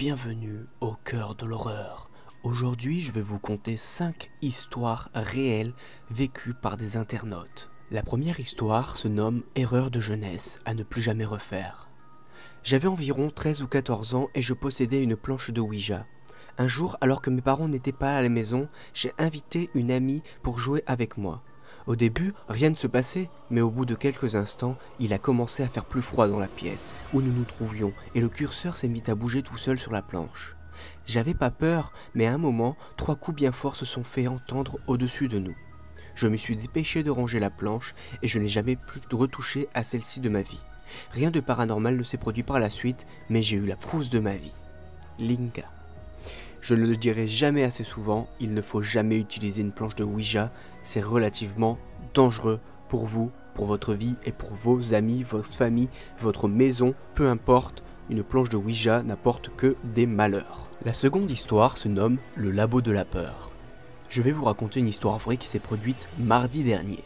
Bienvenue au cœur de l'horreur. Aujourd'hui, je vais vous conter 5 histoires réelles vécues par des internautes. La première histoire se nomme « Erreur de jeunesse à ne plus jamais refaire ». J'avais environ 13 ou 14 ans et je possédais une planche de Ouija. Un jour, alors que mes parents n'étaient pas à la maison, j'ai invité une amie pour jouer avec moi. Au début, rien ne se passait, mais au bout de quelques instants, il a commencé à faire plus froid dans la pièce où nous nous trouvions et le curseur s'est mis à bouger tout seul sur la planche. J'avais pas peur, mais à un moment, 3 coups bien forts se sont fait entendre au-dessus de nous. Je me suis dépêché de ranger la planche et je n'ai jamais plus retouché à celle-ci de ma vie. Rien de paranormal ne s'est produit par la suite, mais j'ai eu la frousse de ma vie. Linka. Je ne le dirai jamais assez souvent, il ne faut jamais utiliser une planche de Ouija, c'est relativement dangereux pour vous, pour votre vie et pour vos amis, votre famille, votre maison, peu importe, une planche de Ouija n'apporte que des malheurs. La seconde histoire se nomme le labo de la peur. Je vais vous raconter une histoire vraie qui s'est produite mardi dernier.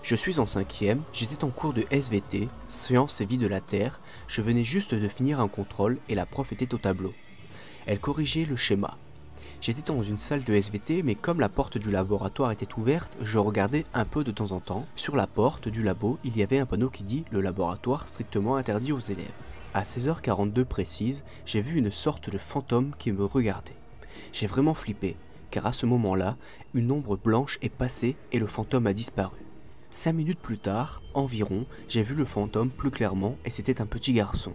Je suis en 5e, j'étais en cours de SVT, Sciences et Vie de la Terre, je venais juste de finir un contrôle et la prof était au tableau. Elle corrigeait le schéma. J'étais dans une salle de SVT, mais comme la porte du laboratoire était ouverte, je regardais un peu de temps en temps. Sur la porte du labo, il y avait un panneau qui dit « Le laboratoire strictement interdit aux élèves ». À 16h42 précise, j'ai vu une sorte de fantôme qui me regardait. J'ai vraiment flippé, car à ce moment-là, une ombre blanche est passée et le fantôme a disparu. 5 minutes plus tard, environ, j'ai vu le fantôme plus clairement et c'était un petit garçon.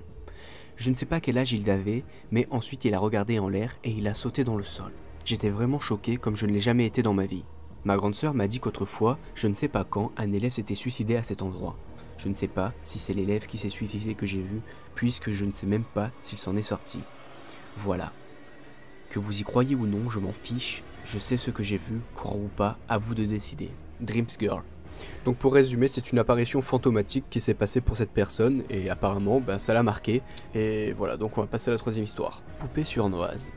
Je ne sais pas quel âge il avait, mais ensuite il a regardé en l'air et il a sauté dans le sol. J'étais vraiment choqué comme je ne l'ai jamais été dans ma vie. Ma grande sœur m'a dit qu'autrefois, je ne sais pas quand, un élève s'était suicidé à cet endroit. Je ne sais pas si c'est l'élève qui s'est suicidé que j'ai vu, puisque je ne sais même pas s'il s'en est sorti. Voilà. Que vous y croyez ou non, je m'en fiche, je sais ce que j'ai vu, croire ou pas, à vous de décider. Dreams Girl. Donc pour résumer, c'est une apparition fantomatique qui s'est passée pour cette personne et apparemment ça l'a marqué. Et voilà, donc on va passer à la troisième histoire. Poupée surnoise.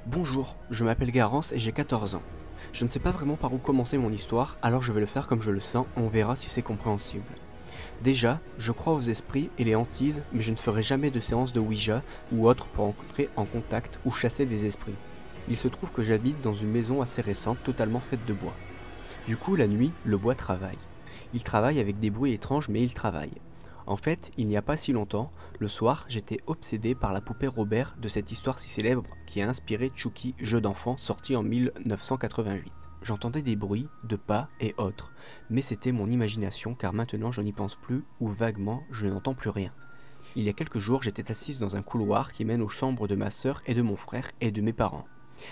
Bonjour, je m'appelle Garance et j'ai 14 ans. Je ne sais pas vraiment par où commencer mon histoire, alors je vais le faire comme je le sens, on verra si c'est compréhensible. Déjà, je crois aux esprits et les hantises, mais je ne ferai jamais de séance de Ouija ou autre pour entrer en contact ou chasser des esprits. Il se trouve que j'habite dans une maison assez récente, totalement faite de bois. Du coup, la nuit, le bois travaille. Il travaille avec des bruits étranges, mais il travaille. En fait, il n'y a pas si longtemps, le soir, j'étais obsédé par la poupée Robert de cette histoire si célèbre qui a inspiré Chucky, jeu d'enfant sorti en 1988. J'entendais des bruits, de pas et autres, mais c'était mon imagination car maintenant je n'y pense plus ou vaguement je n'entends plus rien. Il y a quelques jours, j'étais assise dans un couloir qui mène aux chambres de ma sœur et de mon frère et de mes parents,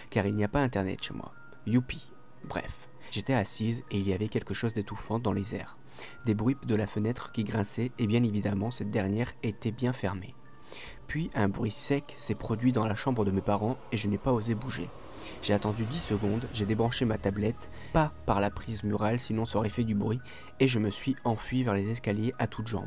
car il n'y a pas internet chez moi. Youpi. Bref. J'étais assise et il y avait quelque chose d'étouffant dans les airs. Des bruits de la fenêtre qui grinçaient et bien évidemment cette dernière était bien fermée. Puis un bruit sec s'est produit dans la chambre de mes parents et je n'ai pas osé bouger. J'ai attendu 10 secondes, j'ai débranché ma tablette, pas par la prise murale sinon ça aurait fait du bruit, et je me suis enfui vers les escaliers à toutes jambes.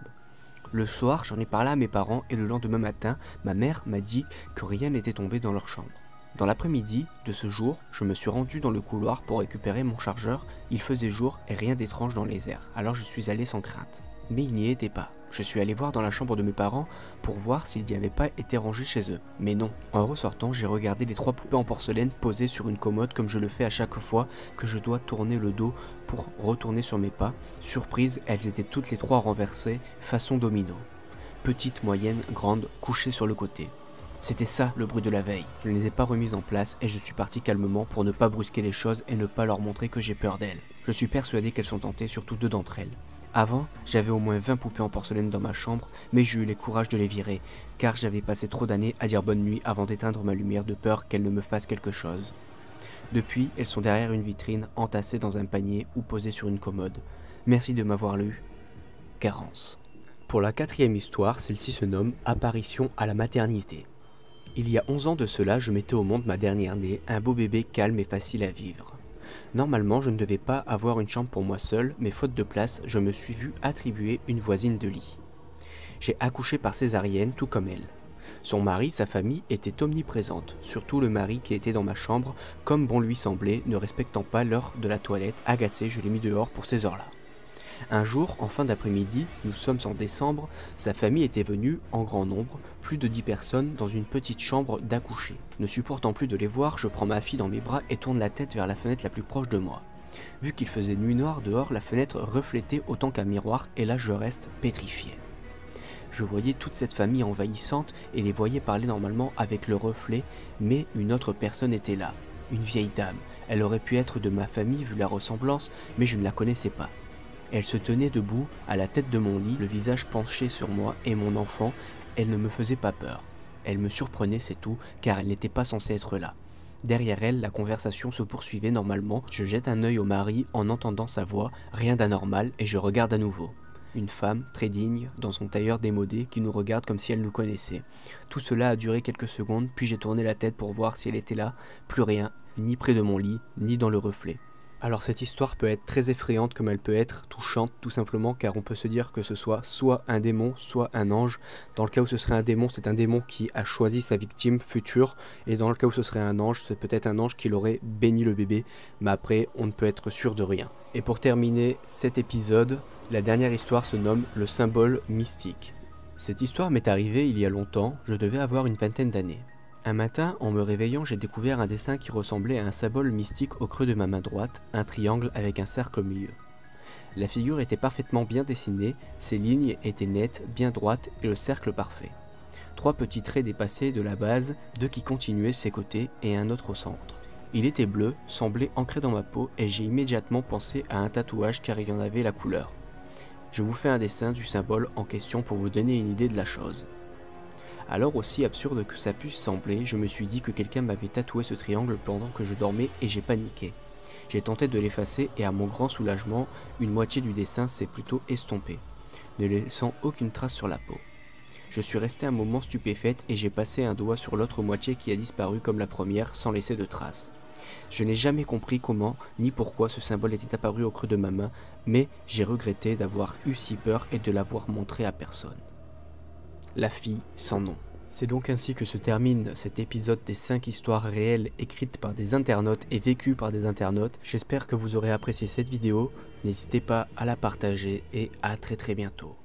Le soir, j'en ai parlé à mes parents et le lendemain matin, ma mère m'a dit que rien n'était tombé dans leur chambre. Dans l'après-midi de ce jour, je me suis rendu dans le couloir pour récupérer mon chargeur, il faisait jour et rien d'étrange dans les airs, alors je suis allé sans crainte. Mais il n'y était pas. Je suis allé voir dans la chambre de mes parents pour voir s'il n'y avait pas été rangé chez eux. Mais non. En ressortant, j'ai regardé les 3 poupées en porcelaine posées sur une commode comme je le fais à chaque fois que je dois tourner le dos pour retourner sur mes pas. Surprise, elles étaient toutes les 3 renversées, façon domino. Petite, moyenne, grande, couchées sur le côté. C'était ça le bruit de la veille. Je ne les ai pas remises en place et je suis parti calmement pour ne pas brusquer les choses et ne pas leur montrer que j'ai peur d'elles. Je suis persuadé qu'elles sont tentées, surtout 2 d'entre elles. Avant, j'avais au moins 20 poupées en porcelaine dans ma chambre, mais j'ai eu le courage de les virer, car j'avais passé trop d'années à dire bonne nuit avant d'éteindre ma lumière de peur qu'elles ne me fassent quelque chose. Depuis, elles sont derrière une vitrine, entassées dans un panier ou posées sur une commode. Merci de m'avoir lu. Garance. Pour la 4e histoire, celle-ci se nomme « Apparition à la maternité ». Il y a 11 ans de cela, je mettais au monde ma dernière-née, un beau bébé calme et facile à vivre. Normalement, je ne devais pas avoir une chambre pour moi seul, mais faute de place, je me suis vu attribuer une voisine de lit. J'ai accouché par césarienne, tout comme elle. Son mari, sa famille, étaient omniprésentes, surtout le mari qui était dans ma chambre, comme bon lui semblait, ne respectant pas l'heure de la toilette, agacé, je l'ai mis dehors pour ces heures-là. Un jour, en fin d'après-midi, nous sommes en décembre, sa famille était venue, en grand nombre, plus de 10 personnes, dans une petite chambre d'accoucher. Ne supportant plus de les voir, je prends ma fille dans mes bras et tourne la tête vers la fenêtre la plus proche de moi. Vu qu'il faisait nuit noire dehors, la fenêtre reflétait autant qu'un miroir et là je reste pétrifié. Je voyais toute cette famille envahissante et les voyais parler normalement avec le reflet, mais une autre personne était là, une vieille dame. Elle aurait pu être de ma famille vu la ressemblance, mais je ne la connaissais pas. Elle se tenait debout, à la tête de mon lit, le visage penché sur moi et mon enfant. Elle ne me faisait pas peur. Elle me surprenait, c'est tout, car elle n'était pas censée être là. Derrière elle, la conversation se poursuivait normalement. Je jette un œil au mari en entendant sa voix, rien d'anormal, et je regarde à nouveau. Une femme, très digne, dans son tailleur démodé, qui nous regarde comme si elle nous connaissait. Tout cela a duré quelques secondes, puis j'ai tourné la tête pour voir si elle était là. Plus rien, ni près de mon lit, ni dans le reflet. Alors cette histoire peut être très effrayante comme elle peut être touchante tout simplement car on peut se dire que ce soit un démon, soit un ange. Dans le cas où ce serait un démon, c'est un démon qui a choisi sa victime future et dans le cas où ce serait un ange, c'est peut-être un ange qui l'aurait béni le bébé, mais après on ne peut être sûr de rien. Et pour terminer cet épisode, la dernière histoire se nomme le symbole mystique. Cette histoire m'est arrivée il y a longtemps, je devais avoir une vingtaine d'années. Un matin, en me réveillant, j'ai découvert un dessin qui ressemblait à un symbole mystique au creux de ma main droite, un triangle avec un cercle au milieu. La figure était parfaitement bien dessinée, ses lignes étaient nettes, bien droites et le cercle parfait. 3 petits traits dépassaient de la base, 2 qui continuaient de ses côtés et un autre au centre. Il était bleu, semblait ancré dans ma peau et j'ai immédiatement pensé à un tatouage car il y en avait la couleur. Je vous fais un dessin du symbole en question pour vous donner une idée de la chose. Alors aussi absurde que ça puisse sembler, je me suis dit que quelqu'un m'avait tatoué ce triangle pendant que je dormais et j'ai paniqué. J'ai tenté de l'effacer et à mon grand soulagement, une moitié du dessin s'est plutôt estompée, ne laissant aucune trace sur la peau. Je suis resté un moment stupéfaite et j'ai passé un doigt sur l'autre moitié qui a disparu comme la première sans laisser de traces. Je n'ai jamais compris comment ni pourquoi ce symbole était apparu au creux de ma main, mais j'ai regretté d'avoir eu si peur et de l'avoir montré à personne. La fille sans nom. C'est donc ainsi que se termine cet épisode des 5 histoires réelles écrites par des internautes et vécues par des internautes. J'espère que vous aurez apprécié cette vidéo, n'hésitez pas à la partager et à très bientôt.